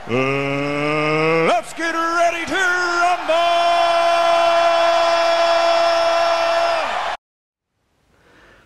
Let's get ready to rumble!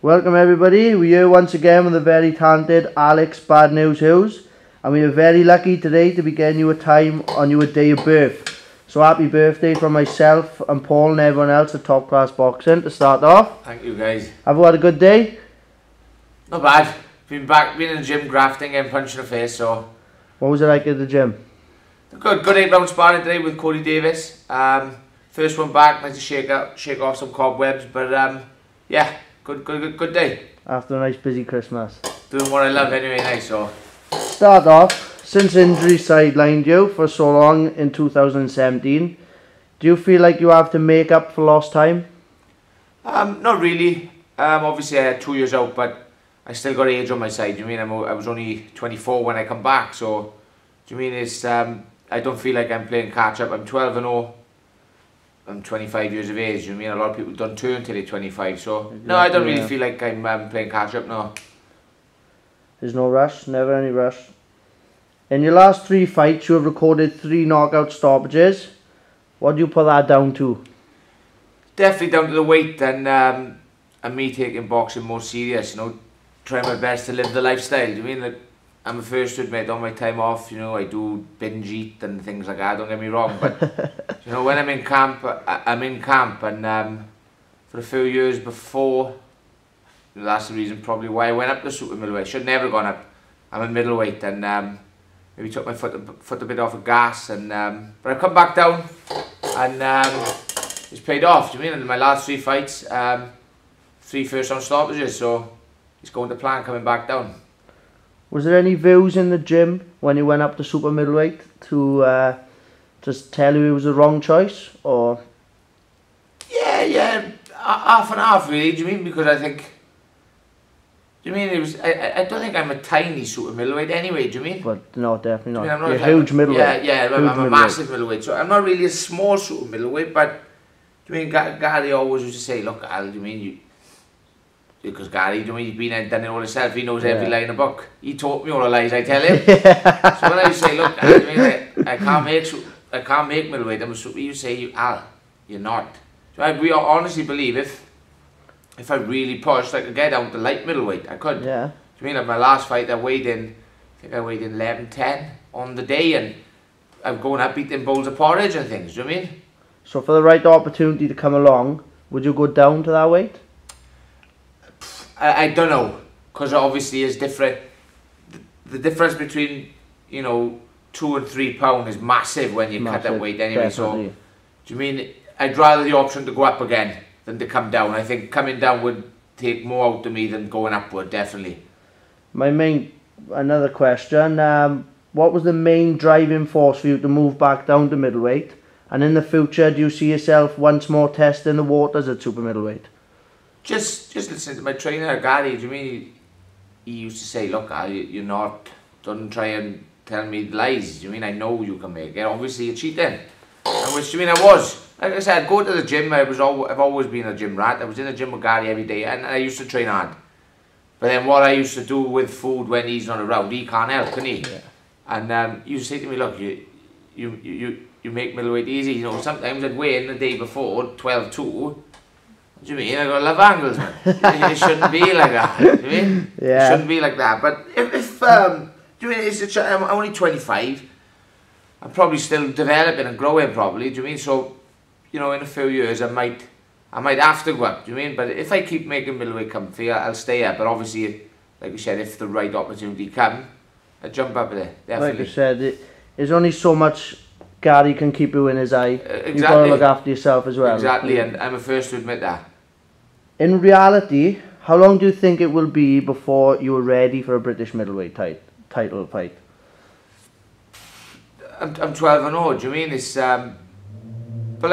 Welcome everybody, we're here once again with the very talented Alex Bad News Hughes, and we are very lucky today to be getting you a time on your day of birth. So happy birthday from myself and Paul and everyone else at Top Class Boxing to start off. Thank you guys. Have you had a good day? Not bad. Been in the gym grafting and punching the face, so. What was it like at the gym? Good 8-round sparring today with Cody Davis. First one back, nice to shake off some cobwebs, but yeah, good day. After a nice busy Christmas. Doing what I love anyway, nice so. Start off, since injury sidelined you for so long in 2017, do you feel like you have to make up for lost time? Not really. Obviously I had 2 years out, but I still got age on my side. Do you mean I was only 24 when I come back, so do you mean it's I don't feel like I'm playing catch up. I'm 12-0. I'm 25 years of age. Do you mean a lot of people don't turn till they're 25, so exactly, no, I don't really feel like I'm playing catch up. No. There's no rush, never any rush. In your last 3 fights, you have recorded 3 knockout stoppages. What do you put that down to? Definitely down to the weight and me taking boxing more serious. You know, trying my best to live the lifestyle. Do you mean like I'm the first to admit on my time off, you know, I do binge eat and things like that. Don't get me wrong, but you know, when I'm in camp, I'm in camp, and for a few years before, that's the reason probably why I went up to super middleweight. Should never have gone up. I'm a middleweight, and maybe took my foot a bit off of gas, and but I've come back down, and it's paid off. Do you mean in my last 3 fights, 3 first-round stoppages, so it's going to plan coming back down. Was there any views in the gym when you went up to super middleweight to just tell you it was the wrong choice, or? Yeah, half and half really. Do you mean because I think? Do you mean it was? I don't think I'm a tiny super middleweight anyway. Do you mean? But no, definitely not. Do you mean I'm not You're a huge middleweight. Yeah, I'm a massive middleweight. So I'm not really a small super middleweight, but do you mean Gary always used to say, look, Al, do you mean you? Because Gary, do you mean he's been and done it all himself? He knows every line in the book. He taught me all the lies I tell him. So when I say, look, Al, do you mean I can't make middleweight. I'm a super. You say, Al, you're not. So we honestly believe if I really pushed, I could get down to light middleweight. I could. Yeah. Do you mean like my last fight? I weighed in 11:10 on the day, and I'm going up eating bowls of porridge and things. Do you mean? So for the right opportunity to come along, would you go down to that weight? I don't know, because obviously it's different. The difference between, you know, 2 and 3 pound is massive when you cut that weight anyway. Definitely. So, do you mean I'd rather the option to go up again than to come down? I think coming down would take more out of me than going upward, definitely. Another question. What was the main driving force for you to move back down to middleweight? And in the future, do you see yourself once more testing the waters at super middleweight? Just listening to my trainer, Gary. Do you mean he used to say, look, Al, you're not, don't try and tell me lies. Do you mean I know you can make it? Obviously you're cheating. And which, do you mean I was? Like I said, I'd go to the gym. I've always been a gym rat. I was in the gym with Gary every day, and I used to train hard. But then what I used to do with food when he's not around, he can't help, can he? Yeah. And he used to say to me, look, you make middleweight easy. You know, sometimes I'd weigh in the day before 12-2. What do you mean? I got love angles, man. It shouldn't be like that. Do you mean? Yeah. It shouldn't be like that. But if do you mean I'm only 25. I'm probably still developing and growing, probably. Do you mean? So, you know, in a few years, I might have to go up. Do you mean? But if I keep making middleweight comfy, I'll stay up. But obviously, like you said, if the right opportunity comes, I jump up there. Definitely. Like you said, there's only so much Gary can keep you in his eye. Exactly. You've got to look after yourself as well. Exactly, and I'm the first to admit that. In reality, how long do you think it will be before you're ready for a British middleweight title fight? I'm 12-0. Do you mean it's but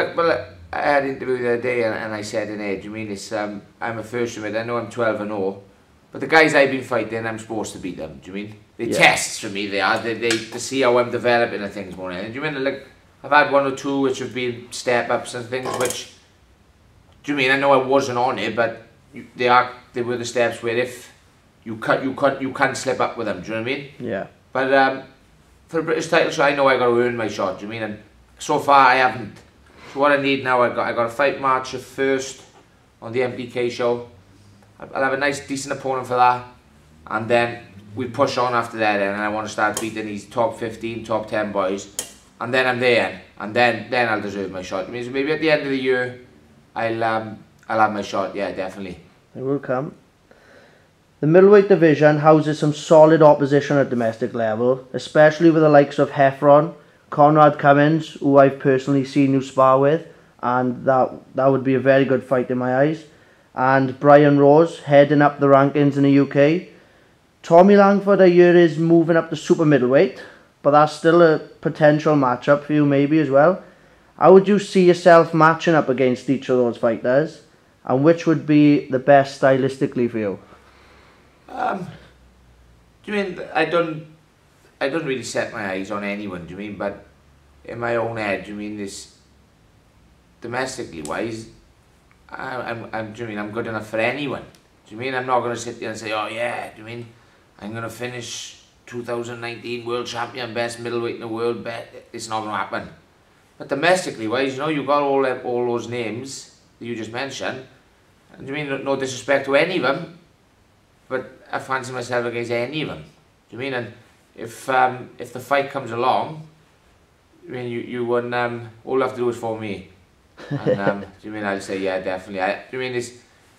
I had an interview the other day, and I said in it, do you mean it's I'm a first to admit, I know I'm 12-0, but the guys I've been fighting, I'm supposed to beat them. Do you mean? They tests for me. They are. They see how I'm developing and things more. And do you mean like I've had 1 or 2 which have been step ups and things which. Do you mean I know I wasn't on it, but they were the steps where if you can't slip up with them. Do you know what I mean? Yeah. But for the British title shot, I know I got to earn my shot. Do you mean? And so far I haven't. So what I need now, I got a fight March 1st on the MPK show. I'll have a nice decent opponent for that, and then we push on after that, and I want to start beating these top 15, top 10 boys, and then I'm there, and then I'll deserve my shot. It means maybe at the end of the year, I'll have my shot. Yeah, definitely. It will come. The middleweight division houses some solid opposition at domestic level, especially with the likes of Heffron, Conrad Cummins, who I've personally seen you spar with, and that would be a very good fight in my eyes, and Brian Rose heading up the rankings in the UK. Tommy Langford, I hear, is moving up to super middleweight, but that's still a potential matchup for you maybe as well. How would you see yourself matching up against each of those fighters, and which would be the best stylistically for you? Do you mean I don't really set my eyes on anyone? Do you mean? But in my own head, do you mean this domestically wise? Do you mean I'm good enough for anyone? Do you mean I'm not going to sit there and say, oh yeah? Do you mean I'm going to finish 2019 world champion, best middleweight in the world? Bet it's not going to happen. But domestically wise, you know, you've got all those names that you just mentioned. And do you mean no disrespect to any of them? But I fancy myself against any of them. Do you mean? And if the fight comes along, I mean you wouldn't. All you have to do is for me. And do you mean I'll say yeah, definitely. Do you mean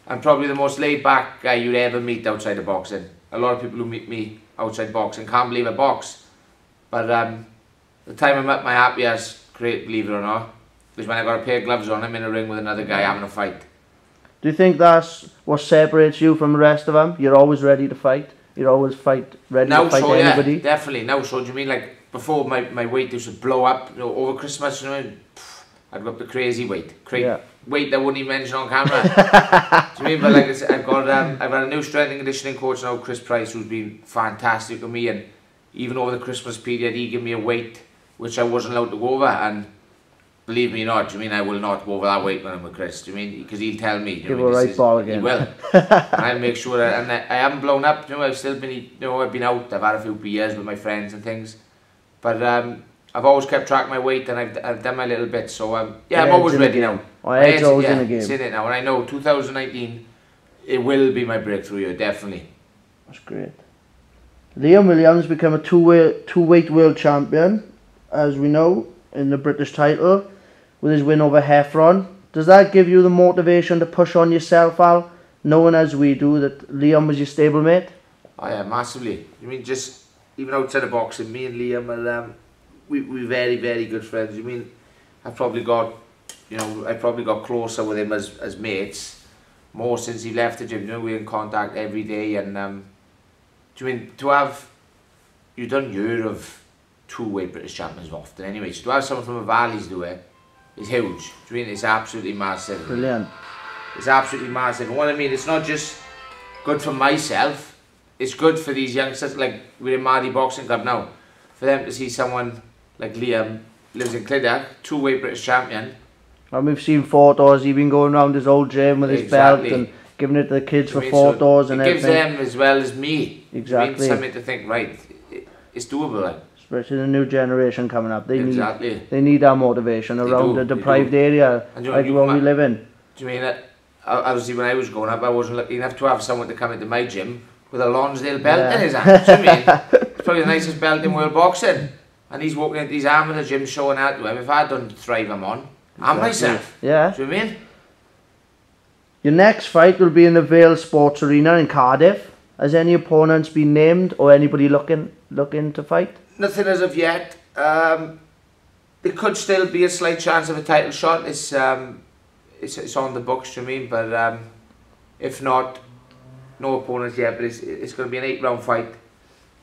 I'm probably the most laid back guy you'd ever meet outside of boxing. A lot of people who meet me outside boxing can't believe I box. But the time I'm at my happiest, believe it or not, is when I got a pair of gloves on. I'm in a ring with another guy having a fight. Do you think that's what separates you from the rest of them? You're always ready to fight? You're always ready to fight anybody? Yeah, definitely. Now, so do you mean like before my weight used to blow up, you know, over Christmas, you know, I'd go up to crazy weight. Weight that I wouldn't even mention on camera. Do you mean? But like I said, I've got a new strength and conditioning coach now, Chris Price, who's been fantastic with me, and even over the Christmas period, he gave me a weight which I wasn't allowed to go over, and believe me or not, do you mean I will not go over that weight when I'm with Chris? Do you mean? Because he'll tell me. Give a right ball again. He will. And I'll make sure that, and I haven't blown up. You know, I've still been, you know, I've been out. I've had a few beers with my friends and things, but I've always kept track of my weight, and I've done my little bit. So yeah, I'm always ready now. My head's always in the game. It's in it now, and I know 2019, it will be my breakthrough year, definitely. That's great. Liam Williams became a two-weight world champion, as we know, in the British title, with his win over Heffron. Does that give you the motivation to push on yourself, Al, knowing as we do that Liam was your stablemate? Oh yeah, massively. You mean just even outside of boxing, me and Liam are we're very, very good friends. You mean I've probably got closer with him as mates more since he left the gym. You know, we're in contact every day, and do you mean to have you don't hear of two-weight British champions often anyway, so to have someone from the Valleys do it is huge. Do you mean it's absolutely massive? Brilliant. It's absolutely massive. And what I mean, it's not just good for myself, it's good for these youngsters. Like we're in Mardy Boxing Club now, for them to see someone like Liam, lives in Clydach, two-weight British champion. And we've seen photos, he's been going around his old gym with his belt and giving it to the kids for photos, and everything. It gives them as well as me. Exactly. It means something to think, right, it's doable. Like. Especially the new generation coming up. They need our motivation around the deprived area like where we live in. Do you mean that? Obviously when I was growing up, I wasn't lucky enough to have someone to come into my gym with a Lonsdale belt in his hand. Do you mean? It's probably the nicest belt in world boxing. And he's walking into these amateur gyms showing out to him. If I don't thrive, I'm on. And myself. Yeah. Do you know what I mean? Your next fight will be in the Vale Sports Arena in Cardiff. Has any opponents been named or anybody looking to fight? Nothing as of yet. There could still be a slight chance of a title shot. It's on the books, do you mean? But if not, no opponents yet. But it's going to be an 8-round fight,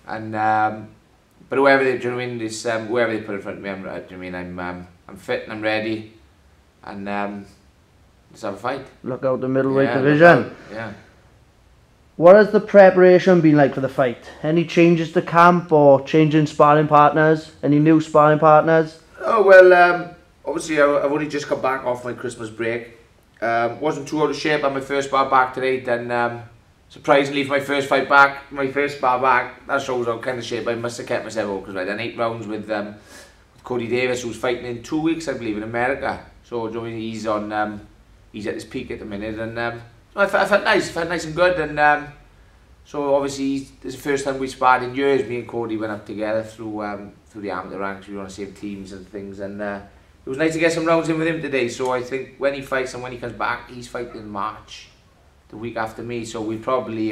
and but whoever they, do you know what I mean? This whoever they put in front of me, I'm fit and I'm ready, and let's have a fight. Look out the middleweight division. Yeah. What has the preparation been like for the fight? Any changes to camp or changing sparring partners? Any new sparring partners? Oh well, obviously I've only just got back off my Christmas break. Wasn't too out of shape on my first bar back today. Then surprisingly, for my first fight back, my first spar back, that shows how kind of shape I must have kept myself up, because I done 8 rounds with Cody Davis, who's fighting in 2 weeks, I believe, in America. So you know, he's on, he's at his peak at the minute, and I felt nice and good, and so obviously this is the first time we sparred in years. Me and Cody went up together through the amateur ranks. We were on the same teams and things, and it was nice to get some rounds in with him today. So I think when he fights and when he comes back, he's fighting in March, the week after me. So we probably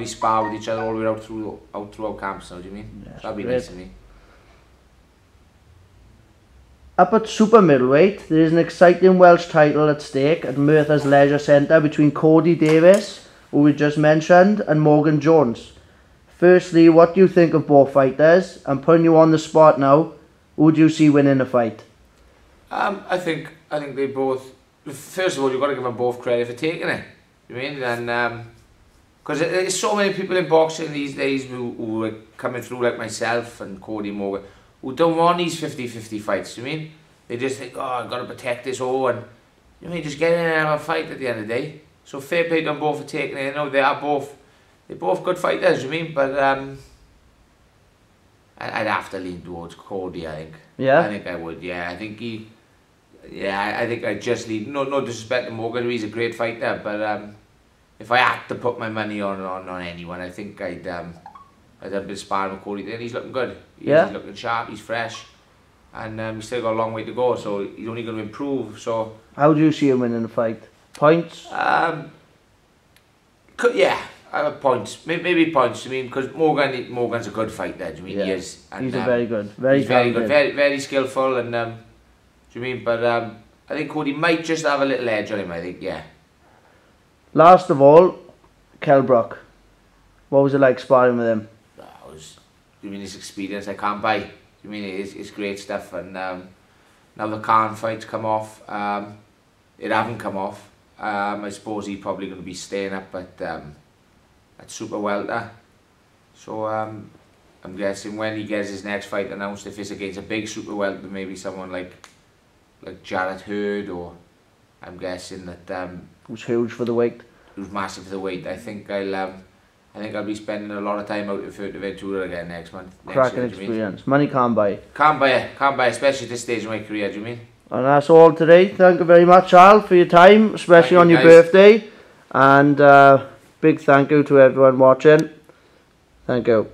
spar with each other all the way out throughout camps. Now, do you mean? Yes, That'd be great. nice to me. Up at super middleweight, there is an exciting Welsh title at stake at Merthyr's Leisure Centre between Cody Davis, who we just mentioned, and Morgan Jones. Firstly, what do you think of both fighters? And putting you on the spot now, who do you see winning the fight? I think they both. First of all, you've got to give them both credit for taking it. You mean? And because there's so many people in boxing these days who are coming through, like myself and Cody Morgan, who don't want these 50-50 fights. You mean? They just think, oh, I've got to protect this all, and you mean, just get in and have a fight at the end of the day. So fair play to them both for taking it. You know, they're both good fighters. You mean? But I'd have to lean towards Cody. I think. Yeah. I think I would. Yeah, I think he. Yeah, I think I'd just lean. No disrespect to Morgan, he's a great fighter. But if I had to put my money on anyone, I think I'd have a bit of sparring with Cody. Then he's looking good. He's looking sharp. He's fresh, and he's still got a long way to go. So he's only going to improve. So how do you see him winning the fight? Points? Yeah, points. Maybe points. I mean, because Morgan's a good fighter. Do you mean he is? And, he's a very good, very good, very skillful, and do you mean? But I think Cody might just have a little edge on him. I think, yeah. Last of all, Kell Brook. What was it like sparring with him? You mean his experience? I can't buy. You mean it's great stuff, and now the Khan fight's come off. It haven't come off. I suppose he's probably going to be staying up at super welter. So I'm guessing when he gets his next fight announced, if it's against a big super welter, maybe someone like Jarrett Hurd, or I'm guessing that Who's huge for the weight. Who's massive for the weight. I think I'll be spending a lot of time out at Fuerteventura again next month. Cracking experience. Money can't buy it. Can't buy it, especially at this stage of my career. Do you mean? And that's all today. Thank you very much, Al, for your time, especially on your birthday. And big thank you to everyone watching. Thank you.